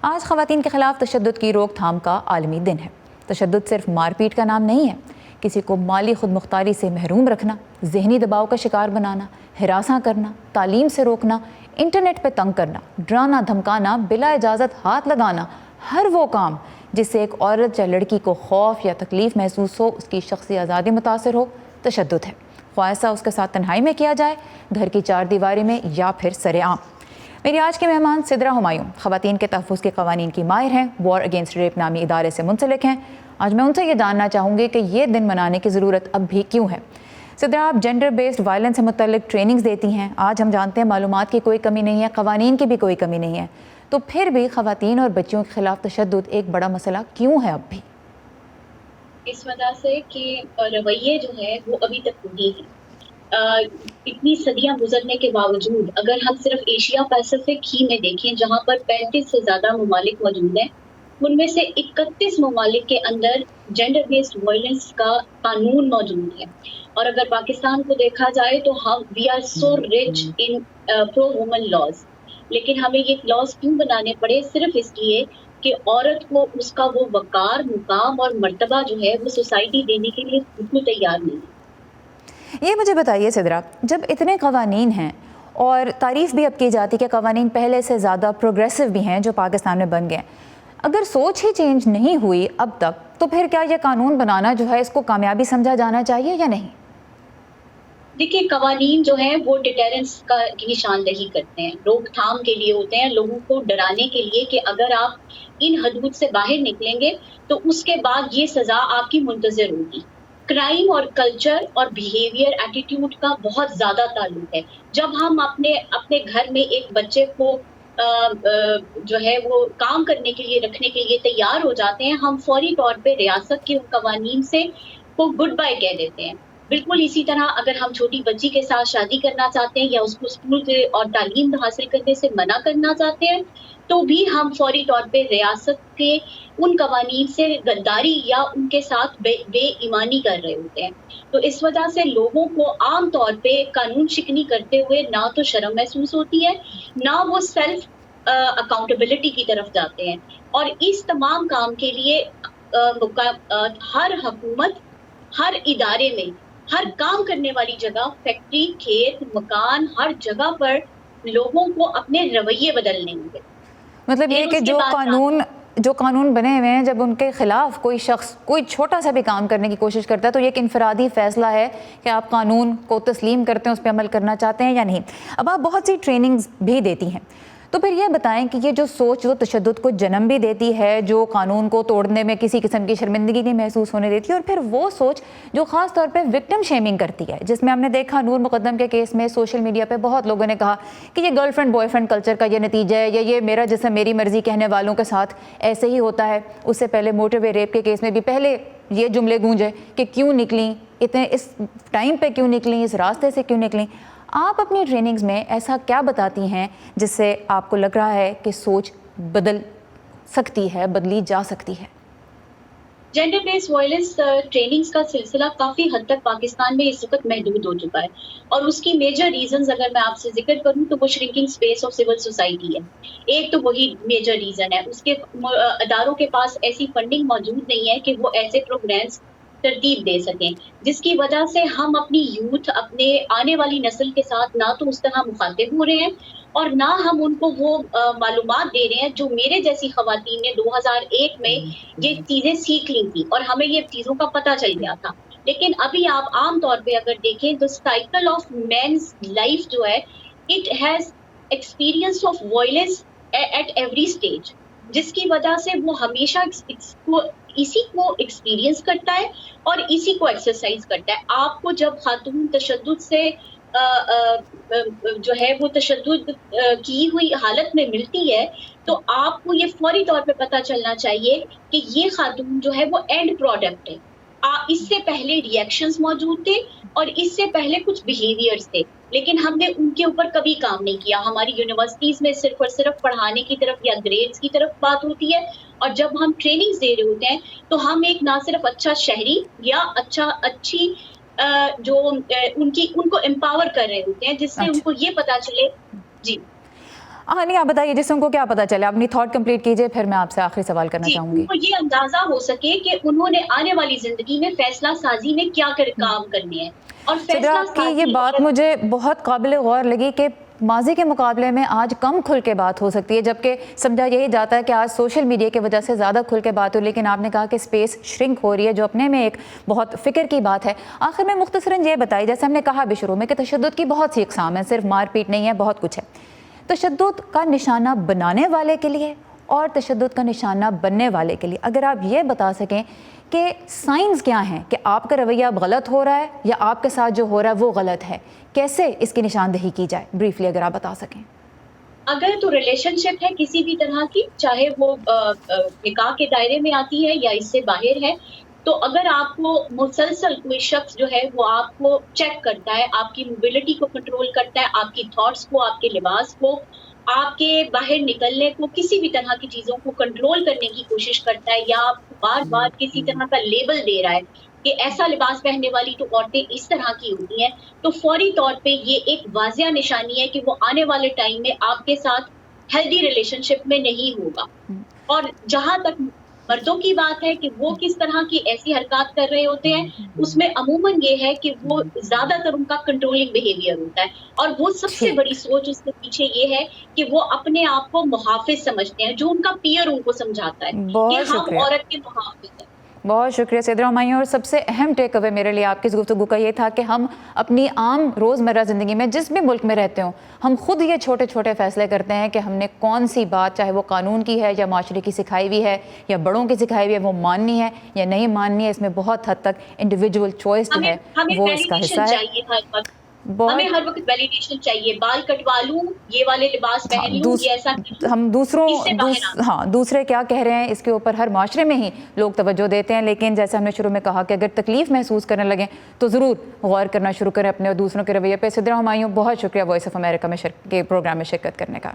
آج خواتین کے خلاف تشدد کی روک تھام کا عالمی دن ہے۔ تشدد صرف مار پیٹ کا نام نہیں ہے، کسی کو مالی خود مختاری سے محروم رکھنا، ذہنی دباؤ کا شکار بنانا، ہراساں کرنا، تعلیم سے روکنا، انٹرنیٹ پہ تنگ کرنا، ڈرانا دھمکانا، بلا اجازت ہاتھ لگانا، ہر وہ کام جس سے ایک عورت یا لڑکی کو خوف یا تکلیف محسوس ہو، اس کی شخصی آزادی متاثر ہو، تشدد ہے، خواہ ایسا اس کے ساتھ تنہائی میں کیا جائے، گھر کی چار دیواری میں، یا پھر سر عام۔ میری آج کے مہمان سدرا ہمایوں خواتین کے تحفظ کے قوانین کی ماہر ہیں، وار اگینسٹ ریپ نامی ادارے سے منسلک ہیں۔ آج میں ان سے یہ جاننا چاہوں گی کہ یہ دن منانے کی ضرورت اب بھی کیوں ہے۔ سدرا، آپ جینڈر بیسڈ وائلنس سے متعلق ٹریننگز دیتی ہیں۔ آج ہم جانتے ہیں معلومات کی کوئی کمی نہیں ہے، قوانین کی بھی کوئی کمی نہیں ہے، تو پھر بھی خواتین اور بچیوں کے خلاف تشدد ایک بڑا مسئلہ کیوں ہے اب بھی؟ اس وجہ سے کہ رویے جو ہے وہ ابھی تک وہی ہیں۔ اتنی صدیاں گزرنے کے باوجود اگر ہم صرف ایشیا پیسیفک ہی میں دیکھیں، جہاں پر 35 سے زیادہ ممالک موجود ہیں، ان میں سے 31 ممالک کے اندر جینڈر بیسڈ وائلنس کا قانون موجود ہے۔ اور اگر پاکستان کو دیکھا جائے تو ہم we are so rich in pro women laws, لیکن ہمیں یہ لاز کیوں بنانے پڑے؟ صرف اس لیے کہ عورت کو اس کا وہ وقار، مقام اور مرتبہ جو ہے وہ سوسائٹی دینے کے لیے بالکل تیار نہیں ہے۔ یہ مجھے بتائیے سدرا، جب اتنے قوانین ہیں اور تعریف بھی اب کی جاتی کہ قوانین پہلے سے زیادہ پروگریسو بھی ہیں جو پاکستان میں بن گئے، اگر سوچ ہی چینج نہیں ہوئی اب تک، تو پھر کیا یہ قانون بنانا جو ہے اس کو کامیابی سمجھا جانا چاہیے یا نہیں؟ دیکھیے، قوانین جو ہیں وہ ڈیٹرنس کی نشاندہی کرتے ہیں، روک تھام کے لیے ہوتے ہیں، لوگوں کو ڈرانے کے لیے کہ اگر آپ ان حدود سے باہر نکلیں گے تو اس کے بعد یہ سزا آپ کی منتظر ہوگی۔ کرائم اور کلچر اور بیہیویئر ایٹیٹیوڈ کا بہت زیادہ تعلق ہے۔ جب ہم اپنے گھر میں ایک بچے کو جو ہے وہ کام کرنے کے لیے رکھنے کے لیے تیار ہو جاتے ہیں، ہم فوری طور پہ ریاست کے ان قوانین سے کو گڈ بائی کہہ دیتے ہیں۔ بالکل اسی طرح اگر ہم چھوٹی بچی کے ساتھ شادی کرنا چاہتے ہیں یا اس کو اسکول کے اور تعلیم حاصل کرنے سے منع کرنا چاہتے ہیں، تو بھی ہم فوری طور پہ ریاست کے ان قوانین سے غداری یا ان کے ساتھ بے ایمانی کر رہے ہوتے ہیں۔ تو اس وجہ سے لوگوں کو عام طور پہ قانون شکنی کرتے ہوئے نہ تو شرم محسوس ہوتی ہے، نہ وہ سیلف اکاؤنٹیبلٹی کی طرف جاتے ہیں۔ اور اس تمام کام کے لیے ہر حکومت، ہر ادارے میں، ہر کام کرنے والی جگہ، فیکٹری، کھیت، مکان، ہر جگہ پر لوگوں کو اپنے رویے بدلنے ہوں گے۔ مطلب یہ کہ جو قانون بنے ہوئے ہیں، جب ان کے خلاف کوئی شخص کوئی چھوٹا سا بھی کام کرنے کی کوشش کرتا ہے تو یہ ایک انفرادی فیصلہ ہے کہ آپ قانون کو تسلیم کرتے ہیں، اس پہ عمل کرنا چاہتے ہیں یا نہیں۔ اب آپ بہت سی ٹریننگز بھی دیتی ہیں، تو پھر یہ بتائیں کہ یہ جو سوچ جو تشدد کو جنم بھی دیتی ہے، جو قانون کو توڑنے میں کسی قسم کی شرمندگی نہیں محسوس ہونے دیتی، اور پھر وہ سوچ جو خاص طور پہ وکٹم شیمنگ کرتی ہے، جس میں ہم نے دیکھا نور مقدم کے کیس میں سوشل میڈیا پہ بہت لوگوں نے کہا کہ یہ girl friend boy friend culture کا یہ نتیجہ ہے، یا یہ میرا جسم میری مرضی کہنے والوں کے ساتھ ایسے ہی ہوتا ہے۔ اس سے پہلے موٹر وے ریپ کے کیس میں بھی پہلے یہ جملے گونجے کہ کیوں نکلیں، اتنے اس ٹائم پہ کیوں نکلیں، اس راستے سے کیوں نکلیں۔ آپ اپنی ٹریننگز میں ایسا کیا بتاتی ہیں جس سے آپ کو لگ رہا ہے کہ سوچ بدل سکتی ہے، بدلی جا سکتی ہے؟ جینڈر بیس وائلنس ٹریننگز کا سلسلہ کافی حد تک پاکستان میں اس وقت محدود ہو چکا ہے، اور اس کی میجر ریزنز اگر میں آپ سے ذکر کروں تو وہ shrinking space of civil society ہے۔ ایک تو وہی میجر ریزن ہے، اس کے اداروں کے پاس ایسی فنڈنگ موجود نہیں ہے کہ وہ ایسے پروگرامز ترتیب دے سکیں، جس کی وجہ سے ہم اپنی یوتھ، اپنے آنے والی نسل کے ساتھ نہ تو اس طرح مخاطب ہو رہے ہیں اور نہ ہم ان کو وہ معلومات دے رہے ہیں جو میرے جیسی خواتین نے 2001 میں یہ چیزیں سیکھ لی تھی اور ہمیں یہ چیزوں کا پتہ چل گیا تھا۔ لیکن ابھی آپ عام طور پہ اگر دیکھیں تو سائیکل آف مینز لائف جو ہے، it has experience of violence at every stage, جس کی وجہ سے وہ ہمیشہ اسی کو ایکسپیرئنس کرتا ہے اور اسی کو ایکسرسائز کرتا ہے۔ آپ کو جب خاتون تشدد سے جو ہے وہ تشدد کی ہوئی حالت میں ملتی ہے تو آپ کو یہ فوری طور پہ پتہ چلنا چاہیے کہ یہ خاتون جو ہے وہ اینڈ پروڈکٹ ہے۔ اس سے پہلے ریئیکشنز موجود تھے اور اس سے پہلے کچھ بیہیویئرز تھے، لیکن ہم نے ان کے اوپر کبھی کام نہیں کیا۔ ہماری یونیورسٹیز میں صرف اور صرف پڑھانے کی طرف یا گریڈز کی طرف بات ہوتی ہے، اور جب ہم ٹریننگز دے رہے ہوتے ہیں تو ہم ایک نہ صرف اچھا شہری یا اچھی جو ان کو امپاور کر رہے ہوتے ہیں، جس سے ان کو یہ پتا چلے۔ جی ہاں نہیں آپ بتائیے جسم کو کیا پتہ چلے، اپنی تھاٹ کمپلیٹ کیجئے، پھر میں آپ سے آخری سوال کرنا چاہوں گی. ان کو یہ اندازہ ہو سکے کہ انہوں نے آنے والی زندگی میں فیصلہ سازی میں کیا کام کرنے ہیں. اور صدرہ فیصلہ آپ کی یہ سازی بات مجھے بہت قابل غور لگی کہ ماضی کے مقابلے میں آج کم کھل کے بات ہو سکتی ہے، جبکہ سمجھا یہی جاتا ہے کہ آج سوشل میڈیا کی وجہ سے زیادہ کھل کے بات ہو، لیکن آپ نے کہا کہ اسپیس شرنک ہو رہی ہے، جو اپنے میں ایک بہت فکر کی بات ہے. آخر میں مختصراً یہ بتائی، جیسے ہم نے کہا بھی شروع میں کہ تشدد کی بہت سی اقسام ہیں، صرف مار پیٹ نہیں ہے، بہت کچھ ہے. تشدد کا نشانہ بنانے والے کے لیے اور تشدد کا نشانہ بننے والے کے لیے اگر آپ یہ بتا سکیں کہ سائنز کیا ہیں کہ آپ کا رویہ اب غلط ہو رہا ہے یا آپ کے ساتھ جو ہو رہا ہے وہ غلط ہے، کیسے اس کی نشاندہی کی جائے، بریفلی اگر آپ بتا سکیں. اگر تو ریلیشن شپ ہے کسی بھی طرح کی، چاہے وہ نکاح کے دائرے میں آتی ہے یا اس سے باہر ہے، تو اگر آپ کو مسلسل کوئی شخص جو ہے وہ آپ کو چیک کرتا ہے، آپ کی موبلٹی کو کنٹرول کرتا ہے، آپ کی تھاٹس کو، آپ کے لباس کو، آپ کے باہر نکلنے کو، کسی بھی طرح کی چیزوں کو کنٹرول کرنے کی کوشش کرتا ہے، یا آپ کو بار بار کسی طرح کا لیبل دے رہا ہے کہ ایسا لباس پہننے والی تو عورتیں اس طرح کی ہوتی ہیں، تو فوری طور پہ یہ ایک واضح نشانی ہے کہ وہ آنے والے ٹائم میں آپ کے ساتھ ہیلدی ریلیشن شپ میں نہیں ہوگا. اور جہاں تک مردوں کی بات ہے کہ وہ کس طرح کی ایسی حرکات کر رہے ہوتے ہیں، اس میں عموماً یہ ہے کہ وہ زیادہ تر ان کا کنٹرولنگ بیہیویئر ہوتا ہے، اور وہ سب سے بڑی سوچ اس کے پیچھے یہ ہے کہ وہ اپنے آپ کو محافظ سمجھتے ہیں، جو ان کا پیئر ان کو سمجھاتا ہے کہ بہت ہم شکریہ، عورت کے محافظ ہیں. بہت شکریہ سدرہ ہمایوں. اور سب سے اہم ٹیک اوے میرے لیے آپ کی اس گفتگو کا یہ تھا کہ ہم اپنی عام روزمرہ زندگی میں جس بھی ملک میں رہتے ہوں، ہم خود یہ چھوٹے چھوٹے فیصلے کرتے ہیں کہ ہم نے کون سی بات، چاہے وہ قانون کی ہے یا معاشرے کی سکھائی ہوئی ہے یا بڑوں کی سکھائی ہوئی ہے، وہ ماننی ہے یا نہیں ماننی ہے. اس میں بہت حد تک انڈیویجول چوائس جو ہے ہمیں وہ اس کا حصہ ویلیڈیشن ہے. چاہیے ہر وقت، ہمیں بہت ہر وقت ویلیڈیشن چاہیے. بال کٹوا لوں، یہ والے لباس ہاں پہن لوں، یہ ایسا کر لوں، ہم اس سے باہر آنا. ہاں دوسرے کیا کہہ رہے ہیں اس کے اوپر ہر معاشرے میں ہی لوگ توجہ دیتے ہیں، لیکن جیسے ہم نے شروع میں کہا کہ اگر تکلیف محسوس کرنے لگیں تو ضرور غور کرنا شروع کریں اپنے اور دوسروں کے رویے پہ. سدرہ ہمایوں بہت شکریہ وائس آف امریکہ میں کے پروگرام میں شرکت کرنے کا.